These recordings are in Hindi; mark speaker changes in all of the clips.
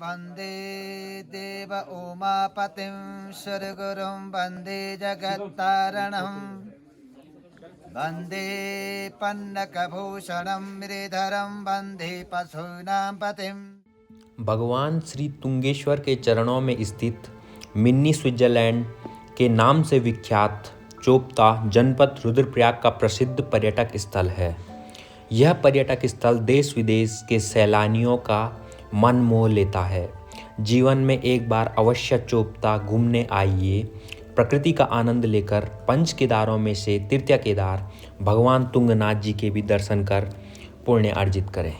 Speaker 1: वन्दे देव उमापतिं सुरगुरुं वन्दे जगत्तारणं वन्दे पन्नकभूषणं मृधरं वन्दे पशूनां पतिम्।
Speaker 2: भगवान श्री तुंगेश्वर के चरणों में स्थित मिनी स्विट्जरलैंड के नाम से विख्यात चोपता जनपद रुद्रप्रयाग का प्रसिद्ध पर्यटक स्थल है। यह पर्यटक स्थल देश विदेश के सैलानियों का मन मोह लेता है। जीवन में एक बार अवश्य चोपता घूमने आइए। प्रकृति का आनंद लेकर पंच केदारों में से तृतीय केदार भगवान तुंगनाथ जी के भी दर्शन कर पुण्य अर्जित करें।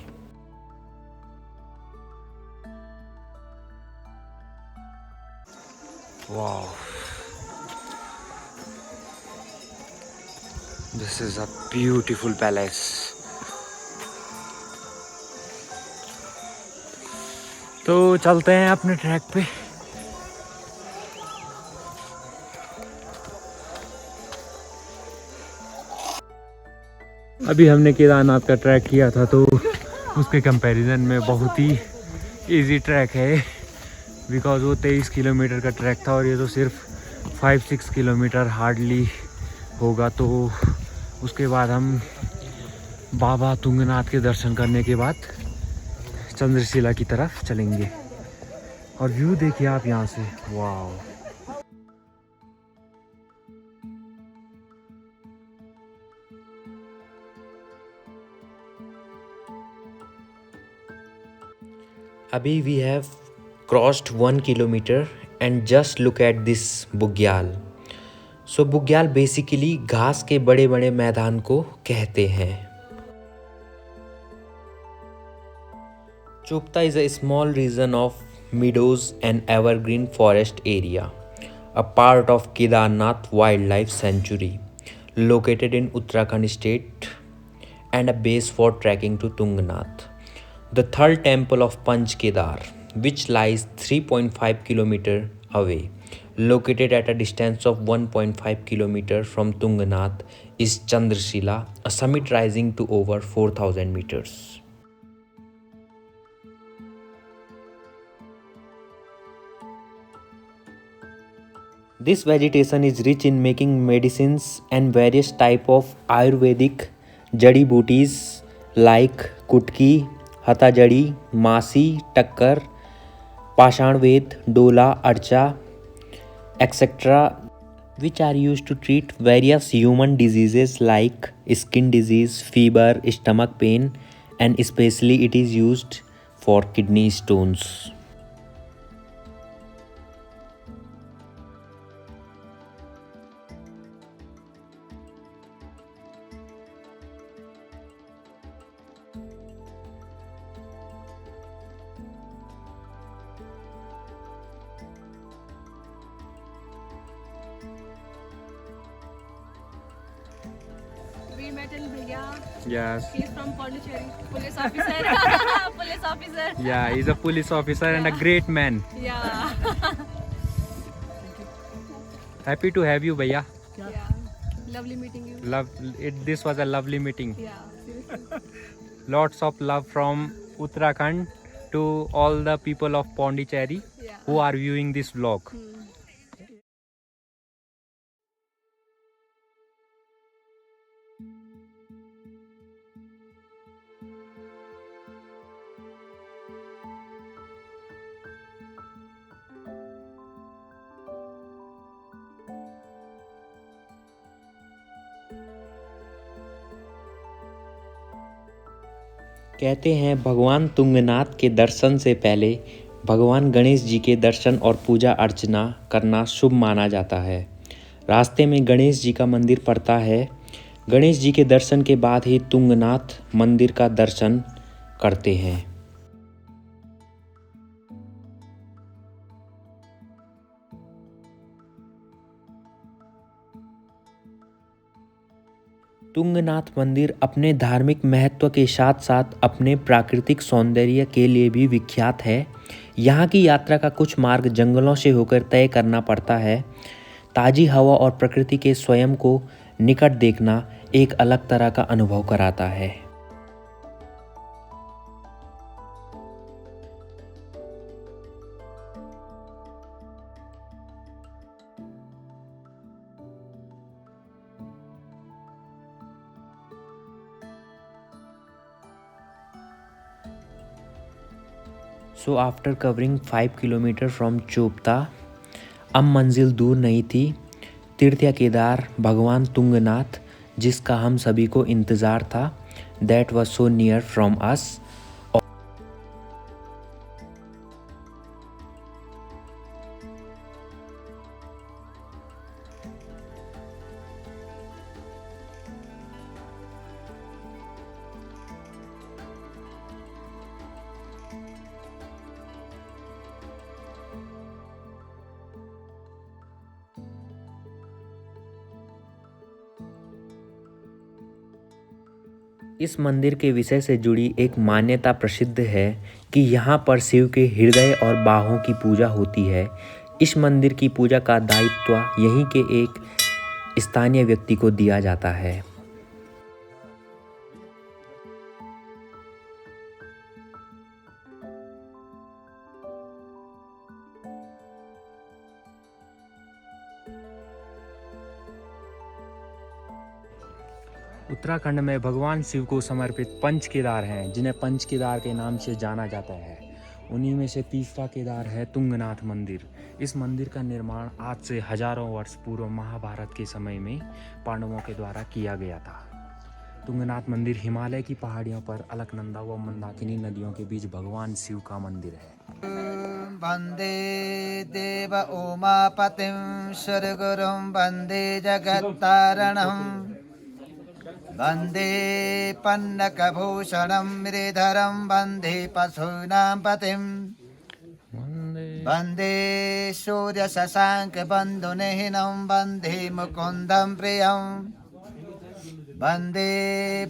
Speaker 2: Wow, this is a beautiful palace. तो चलते हैं अपने ट्रैक पे। अभी हमने केदारनाथ का ट्रैक किया था तो उसके कंपैरिजन में बहुत ही इजी ट्रैक है, बिकॉज वो 23 किलोमीटर का ट्रैक था और ये तो सिर्फ 5-6 किलोमीटर हार्डली होगा। तो उसके बाद हम बाबा तुंगनाथ के दर्शन करने के बाद चंद्रशिला की तरफ चलेंगे। और व्यू देखिए आप यहाँ से, वाव। अभी we have crossed 1 kilometre and just look at this bugyal. So bugyal basically घास के बड़े बड़े मैदान को कहते हैं। Chopta is a small region of meadows and evergreen forest area, a part of Kedarnath Wildlife Sanctuary, located in Uttarakhand state and a base for trekking to Tungnath, the third temple of Panch Kedar, which lies 3.5 km away. Located at a distance of 1.5 km from Tungnath is Chandrashila, a summit rising to over 4,000 meters. This vegetation is rich in making medicines and various type of Ayurvedic jadi booties like kutki, hatajadi, masi, takkar, pashanved, dola, archa, etc., which are used to treat various human diseases like skin disease, fever, stomach pain, and especially it is used for kidney stones.
Speaker 3: We met in Bhaiya.
Speaker 2: Yes.
Speaker 3: He's from Pondicherry. Police officer. Police officer.
Speaker 2: Yeah, he's a police officer and a great man.
Speaker 3: Yeah.
Speaker 2: Happy to have you, Bhaiya.
Speaker 3: Yeah. Lovely meeting you.
Speaker 2: This was a lovely meeting.
Speaker 3: Yeah. Seriously.
Speaker 2: Lots of love from Uttarakhand to all the people of Pondicherry
Speaker 3: Yeah.
Speaker 2: who are viewing this vlog. कहते हैं भगवान तुंगनाथ के दर्शन से पहले भगवान गणेश जी के दर्शन और पूजा अर्चना करना शुभ माना जाता है। रास्ते में गणेश जी का मंदिर पड़ता है। गणेश जी के दर्शन के बाद ही तुंगनाथ मंदिर का दर्शन करते हैं। तुंगनाथ मंदिर अपने धार्मिक महत्व के साथ साथ अपने प्राकृतिक सौंदर्य के लिए भी विख्यात है। यहाँ की यात्रा का कुछ मार्ग जंगलों से होकर तय करना पड़ता है। ताज़ी हवा और प्रकृति के स्वयं को निकट देखना एक अलग तरह का अनुभव कराता है। So after covering 5 kilometers from Chopta, अब मंजिल दूर नहीं थी, तीर्थ या केदार भगवान तुंगनाथ, जिसका हम सभी को इंतज़ार था, that was so near from us. इस मंदिर के विषय से जुड़ी एक मान्यता प्रसिद्ध है कि यहाँ पर शिव के हृदय और बाहों की पूजा होती है। इस मंदिर की पूजा का दायित्व यहीं के एक स्थानीय व्यक्ति को दिया जाता है। उत्तराखंड में भगवान शिव को समर्पित पंच केदार हैं, जिन्हें पंच केदार के नाम से जाना जाता है। उन्हीं में से तीसरा केदार है तुंगनाथ मंदिर। इस मंदिर का निर्माण आज से हजारों वर्ष पूर्व महाभारत के समय में पांडवों के द्वारा किया गया था। तुंगनाथ मंदिर हिमालय की पहाड़ियों पर अलकनंदा व मंदाकिनी नदियों के बीच भगवान शिव का मंदिर है।
Speaker 1: वंदे देव उमापतिं सुरगुरुं वंदे जगत्तारणं वंदे पन्नकभूषणं मृधरं वंदे पशूनां पतिं वंदे सूर्यशशाङ्कबन्धुनिहिनं वंदे मुकुन्दं प्रियं वंदे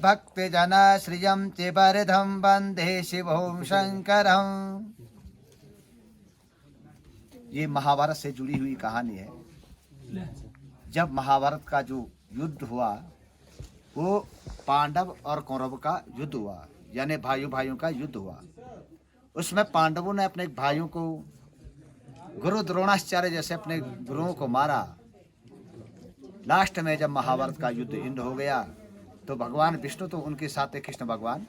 Speaker 1: भक्तजनाश्रियं चिवरधं वंदे शिवों शंकरं। ये महाभारत से जुड़ी हुई कहानी है। जब महाभारत का जो युद्ध हुआ वो पांडव और कौरव का युद्ध हुआ, यानी भाइयों भाइयों का युद्ध हुआ। उसमें पांडवों ने अपने भाइयों को गुरु द्रोणाचार्य जैसे अपने गुरुओं को मारा। लास्ट में जब महाभारत का युद्ध एंड हो गया तो भगवान विष्णु तो उनके साथ थे, कृष्ण भगवान।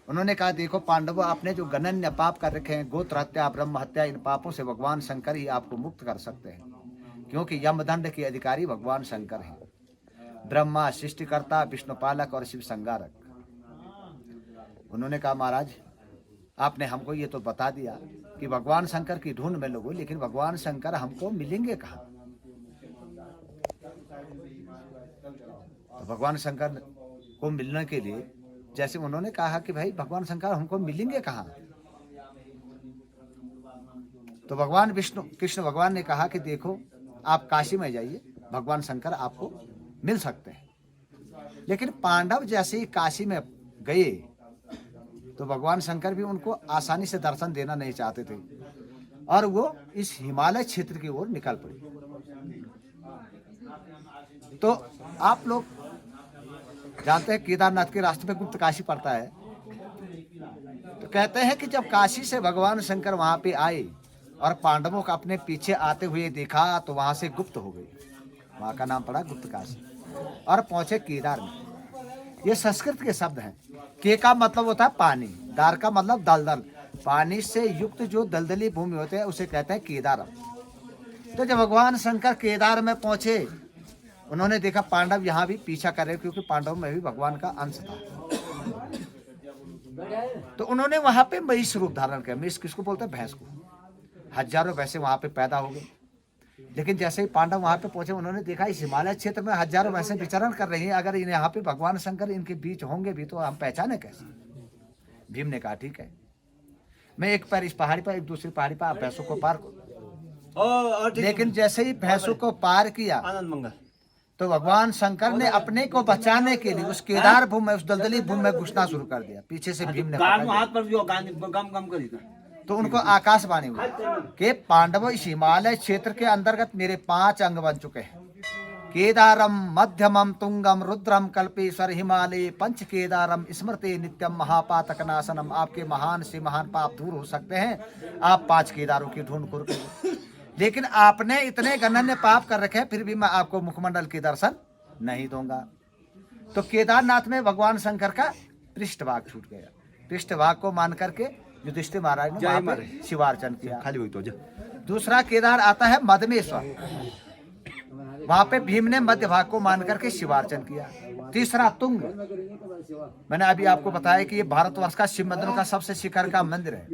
Speaker 1: उन्होंने कहा देखो पांडवों, आपने जो गणन्य पाप कर रखे हैं, गोत्र हत्या, ब्रह्म हत्या, इन पापों से भगवान शंकर ही आपको मुक्त कर सकते हैं, क्योंकि यमदंड के अधिकारी भगवान शंकर हैं। ब्रह्मा सृष्टिकर्ता, विष्णु पालक और शिव संगारक। उन्होंने कहा महाराज, आपने हमको ये तो बता दिया कि भगवान शंकर की ढूंढ में लोगों, लेकिन भगवान शंकर हमको मिलेंगे कहाँ? तो भगवान शंकर को मिलने के लिए जैसे उन्होंने कहा कि भाई भगवान शंकर हमको मिलेंगे कहाँ, तो भगवान विष्णु कृष्ण भगवान ने कहा कि देखो आप काशी में जाइए, भगवान शंकर आपको मिल सकते हैं। लेकिन पांडव जैसे ही काशी में गए तो भगवान शंकर भी उनको आसानी से दर्शन देना नहीं चाहते थे और वो इस हिमालय क्षेत्र की ओर निकल पड़े। तो आप लोग जानते हैं केदारनाथ के रास्ते में गुप्त काशी पड़ता है। तो कहते हैं कि जब काशी से भगवान शंकर वहां पे आए और पांडवों का अपने पीछे आते हुए देखा तो वहां से गुप्त हो गई। वहां का नाम पड़ा गुप्त काशी और पहुंचे केदार में। ये संस्कृत के शब्द हैं। के का मतलब होता है पानी, दार का मतलब दलदल। पानी से युक्त जो दलदली भूमि होते हैं उसे कहते हैं केदार। तो जब भगवान शंकर केदार में पहुंचे, उन्होंने देखा पांडव यहाँ भी पीछा कर रहे, क्योंकि पांडव में भी भगवान का अंश था। तो उन्होंने वहां पे महिष रूप धारण किया। महिष किसको बोलते हैं? भैंस को। हजारों भैंसे वहां पे पैदा हो गए। लेकिन जैसे ही पांडव वहां पे पहुंचे, उन्होंने देखा इस हिमालय क्षेत्र में हजारों भैंसे विचरण कर रही हैं, अगर यहाँ पे भगवान शंकर इनके बीच होंगे भी तो हम पहचाने कैसे? भीम ने कहा ठीक है, मैं एक पैर इस पहाड़ी पर, एक दूसरी पहाड़ी पर, आप भैंसों को पार करो। लेकिन जैसे ही भैंसों को पार किया तो भगवान शंकर ने अपने को बचाने के लिए उस केदार भूमि में, उस दलदली भूमि में घुसना शुरू कर दिया। पीछे से भीम ने तो उनको आकाशवाणी हुई कि पांडवों, इस हिमालय क्षेत्र के अंतर्गत मेरे 5 अंग बन चुके हैं। केदारम मध्यमम तुंगम रुद्रम कल्पेश्वर हिमालय पंच केदारम स्मृति नित्यम महापातक नाशनम। आपके महान से महान पाप दूर हो सकते हैं, आप 5 केदारों की ढूंढ करो। लेकिन आपने इतने गणन्य पाप कर रखे हैं, फिर भी मैं आपको मुखमंडल के दर्शन नहीं दूंगा। तो केदारनाथ में भगवान शंकर का पृष्ठभाग छूट गया। पृष्ठभाग को मान करके युधिष्ठिर महाराज ने
Speaker 4: जय
Speaker 1: वहाँ
Speaker 4: महाराज।
Speaker 1: पे शिवार्चन किया।
Speaker 4: खाली वही तो जा।
Speaker 1: दूसरा केदार आता है मदमेश्वर, वहां पे भीम ने मध्य भाग को मान करके शिवार्चन किया। तीसरा तुंग, मैंने अभी आपको बताया कि ये भारतवर्ष का शिव मंदिरों का सबसे शिखर का मंदिर है,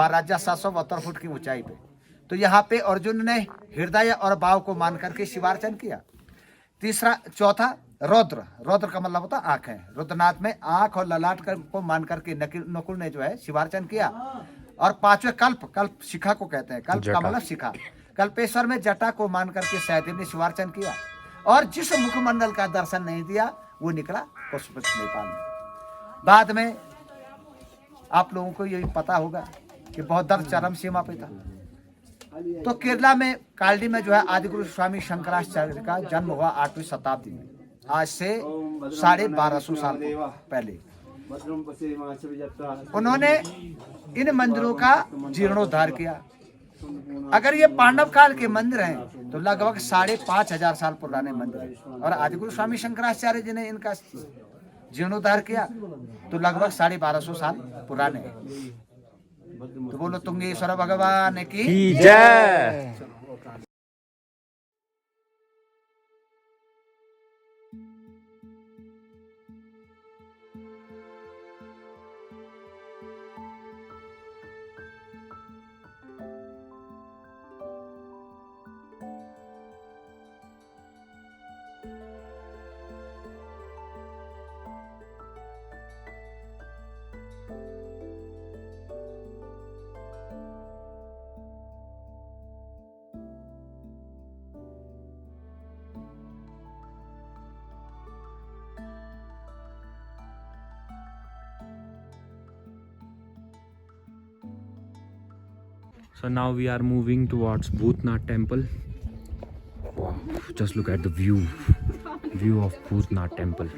Speaker 1: राज्य 772 फुट की ऊंचाई पे। तो यहाँ पे अर्जुन ने हृदय और बाव को मान करके शिवार्चन किया। चौथा रौद्र, रौद्र का मतलब होता है आंखें, रुद्रनाथ में आंख और ललाट को मान करके नकुल ने जो है शिवार्चन किया। और पांचवें कल्प, कल्प शिखा को कहते हैं, कल्प का मतलब शिखा, कल्पेश्वर में जटा को मान करके सहदेव ने शिवार्चन किया। और जिस मुखमंडल का दर्शन नहीं दिया वो निकला पशुपति नेपाल में। बाद में आप लोगों को ये पता होगा कि बहुत दर्द चरम सीमा पे था। तो केरला में कालडी में जो है आदिगुरु स्वामी शंकराचार्य का जन्म हुआ 8वीं शताब्दी में, आज से 1250 साल पहले। उन्होंने इन मंदिरों का जीर्णोद्धार किया। अगर ये पांडव काल के मंदिर हैं तो लगभग 5500 साल पुराने मंदिर हैं। और आदिगुरु स्वामी शंकराचार्य जी ने इनका जीर्णोद्धार किया तो लगभग 1250 साल पुराने हैं। तो बोलो तुंगेश्वर भगवान की
Speaker 2: जय। So now we are moving towards Bhutnath temple. Wow, just look at the view of Bhutnath temple.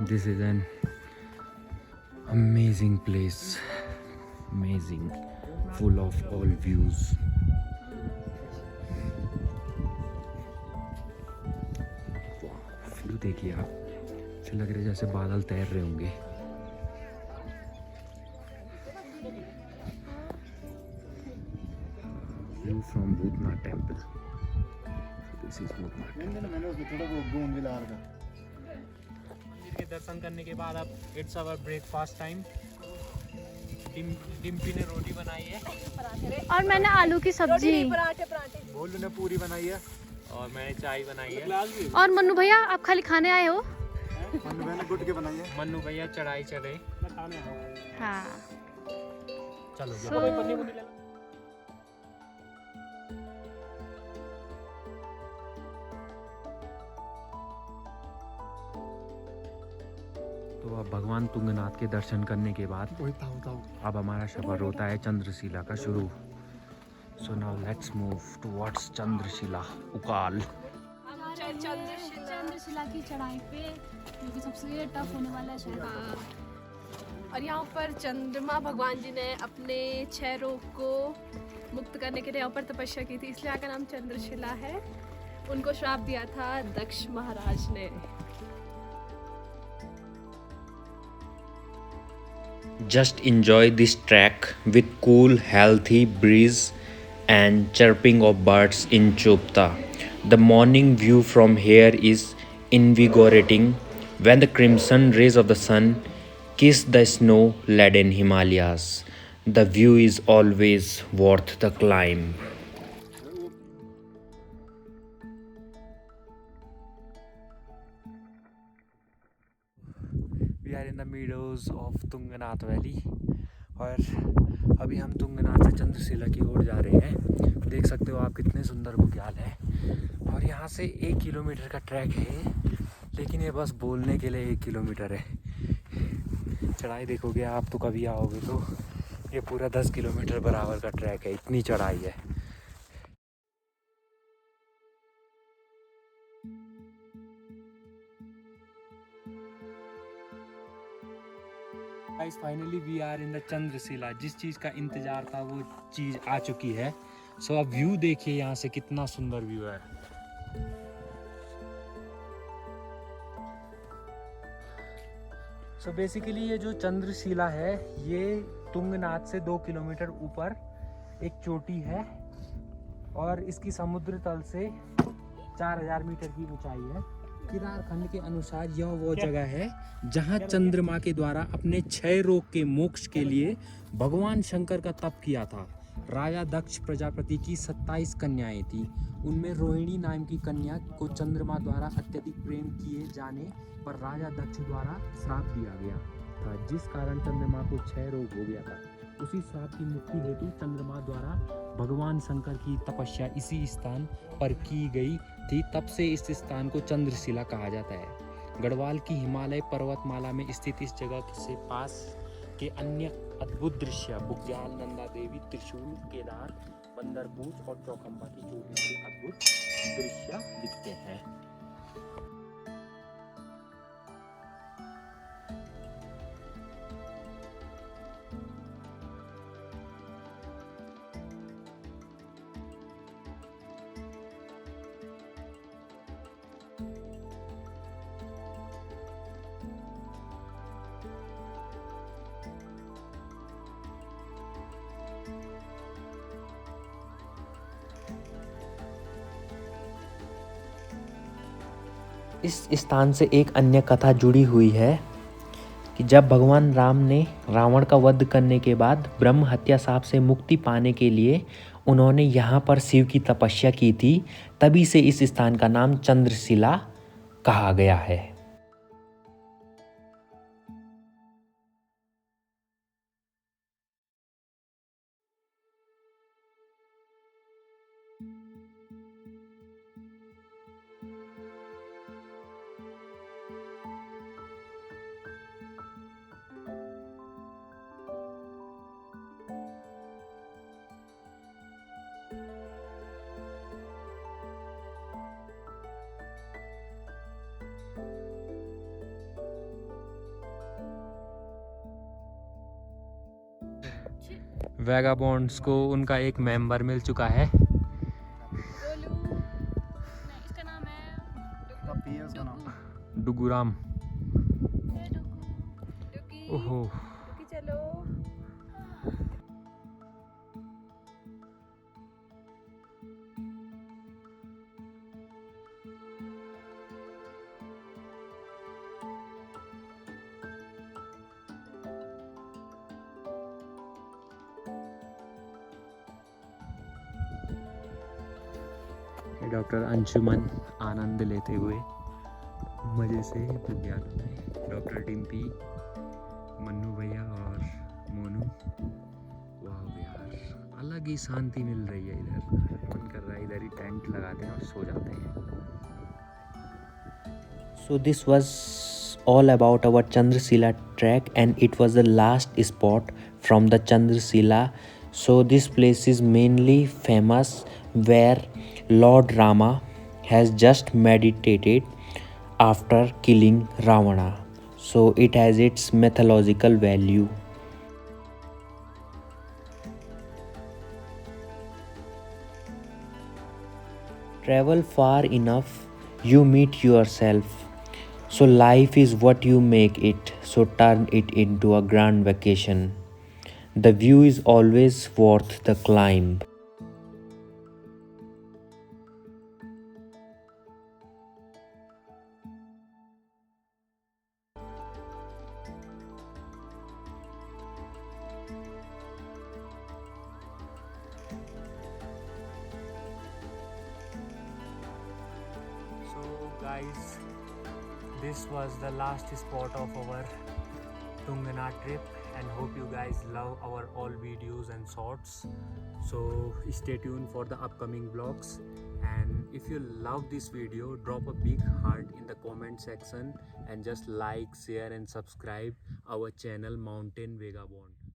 Speaker 2: This is an amazing place, amazing, full of all views. Wow, view देखिए आप, ऐसे लग रहा है जैसे बादल तैर रहे होंगे। View from Bhutnath temple. So this is Bhutnath temple.
Speaker 5: मंदिर के दर्शन करने के बाद अब it's our breakfast time. Dimpy ने रोटी बनाई है
Speaker 3: और मैंने आलू की सब्जी।
Speaker 4: बोलू ने पूरी बनाई है
Speaker 5: और मैंने चाय बनाई है।
Speaker 3: और मन्नू भैया आप खाली खाने आए हो?
Speaker 4: मैंने गुट के बनाई है।
Speaker 5: मन्नू भैया चढ़ाई चढ़े।
Speaker 3: हाँ।
Speaker 5: चलो
Speaker 2: तो अब भगवान तुंगनाथ के दर्शन करने के बाद अब हमारा सफर होता है चंद्रशिला का शुरू। So now let's move towards Chandrashila उकाल।
Speaker 6: चंद्रशिला की चढ़ाई पे जो कि सबसे टफ होने वाला है शायद।
Speaker 3: और यहाँ पर चंद्रमा भगवान जी ने अपने 6 रोग को मुक्त करने के लिए यहाँ पर तपस्या की थी, इसलिए यहाँ का नाम चंद्रशिला है। उनको श्राप दिया था दक्ष महाराज ने।
Speaker 2: Just enjoy this trek with cool, healthy breeze and chirping of birds in Chopta. The morning view from here is invigorating when the crimson rays of the sun kiss the snow-laden Himalayas. The view is always worth the climb. We are in the meadows of Tungnath valley और अभी हम तुंगनाथ से चंद्रशिला की ओर जा रहे हैं। देख सकते हो आप कितने सुंदर बुग्याल है। और यहाँ से 1 किलोमीटर का ट्रैक है, लेकिन ये बस बोलने के लिए 1 किलोमीटर है। चढ़ाई देखोगे आप तो कभी आओगे तो ये पूरा 10 किलोमीटर बराबर का ट्रैक है, इतनी चढ़ाई है।
Speaker 5: Guys finally we are in the Chandrashila. जिस चीज़ का इंतजार था वो चीज़ आ चुकी है। सो अब व्यू देखिए यहाँ से कितना सुंदर व्यू है। सो बेसिकली ये जो चंद्रशिला है ये तुंगनाथ से 2 किलोमीटर ऊपर एक चोटी है और इसकी समुद्र तल से 4000 मीटर की ऊंचाई है। केदार खंड के अनुसार यह वो जगह है जहां चंद्रमा के द्वारा अपने क्षय रोग के मोक्ष के लिए भगवान शंकर का तप किया था। राजा दक्ष प्रजापति की 27 कन्याएं थी। उनमें रोहिणी नाम की कन्या को चंद्रमा द्वारा अत्यधिक प्रेम किए जाने पर राजा दक्ष द्वारा श्राप दिया गया था, जिस कारण चंद्रमा को क्षय रोग हो गया था। उसी श्राप की मुक्ति हेतु चंद्रमा द्वारा भगवान शंकर की तपस्या इसी स्थान पर की गई थी। तब से इस स्थान को चंद्रशिला कहा जाता है। गढ़वाल की हिमालय पर्वतमाला में स्थित इस जगह से पास के अन्य अद्भुत दृश्य बुग्याल, नंदा देवी, त्रिशूल, केदार, बंदरपूछ और चौखंबा की चोटी के अद्भुत दृश्य दिखते हैं।
Speaker 2: इस स्थान से एक अन्य कथा जुड़ी हुई है कि जब भगवान राम ने रावण का वध करने के बाद ब्रह्म हत्या शाप से मुक्ति पाने के लिए उन्होंने यहाँ पर शिव की तपस्या की थी। तभी से इस स्थान का नाम चंद्रशिला कहा गया है।
Speaker 5: वैगाबॉन्ड्स को उनका एक मेंबर मिल चुका है।
Speaker 3: गोलू,
Speaker 6: इसका नाम है
Speaker 4: उसका नाम
Speaker 5: डुगुराम।
Speaker 3: डुगी,
Speaker 5: ओहो,
Speaker 3: डुगी चलो।
Speaker 5: डॉक्टर अंशुमन आनंद लेते हुए मज़े से बुग्याल में। डॉक्टर डिम्पी, मन्नू भैया और मोनू। वाह यार, अलग ही शांति मिल रही है इधर। मन कर रहा है इधर ही टेंट लगाते हैं और सो जाते हैं।
Speaker 2: So this was all about our Chandrashila trek, and it was the last spot from the Chandrashila. So this place is mainly famous where Lord Rama has just meditated after killing Ravana. So it has its mythological value. Travel far enough, you meet yourself. So life is what you make it, so turn it into a grand vacation. The view is always worth the climb.
Speaker 5: So guys, this was the last spot of our Tungana trip, and hope you guys love our all videos and shorts. So stay tuned for the upcoming vlogs, and if you love this video, drop a big heart in the comment section and just like, share and subscribe our channel Mountain Vagabond.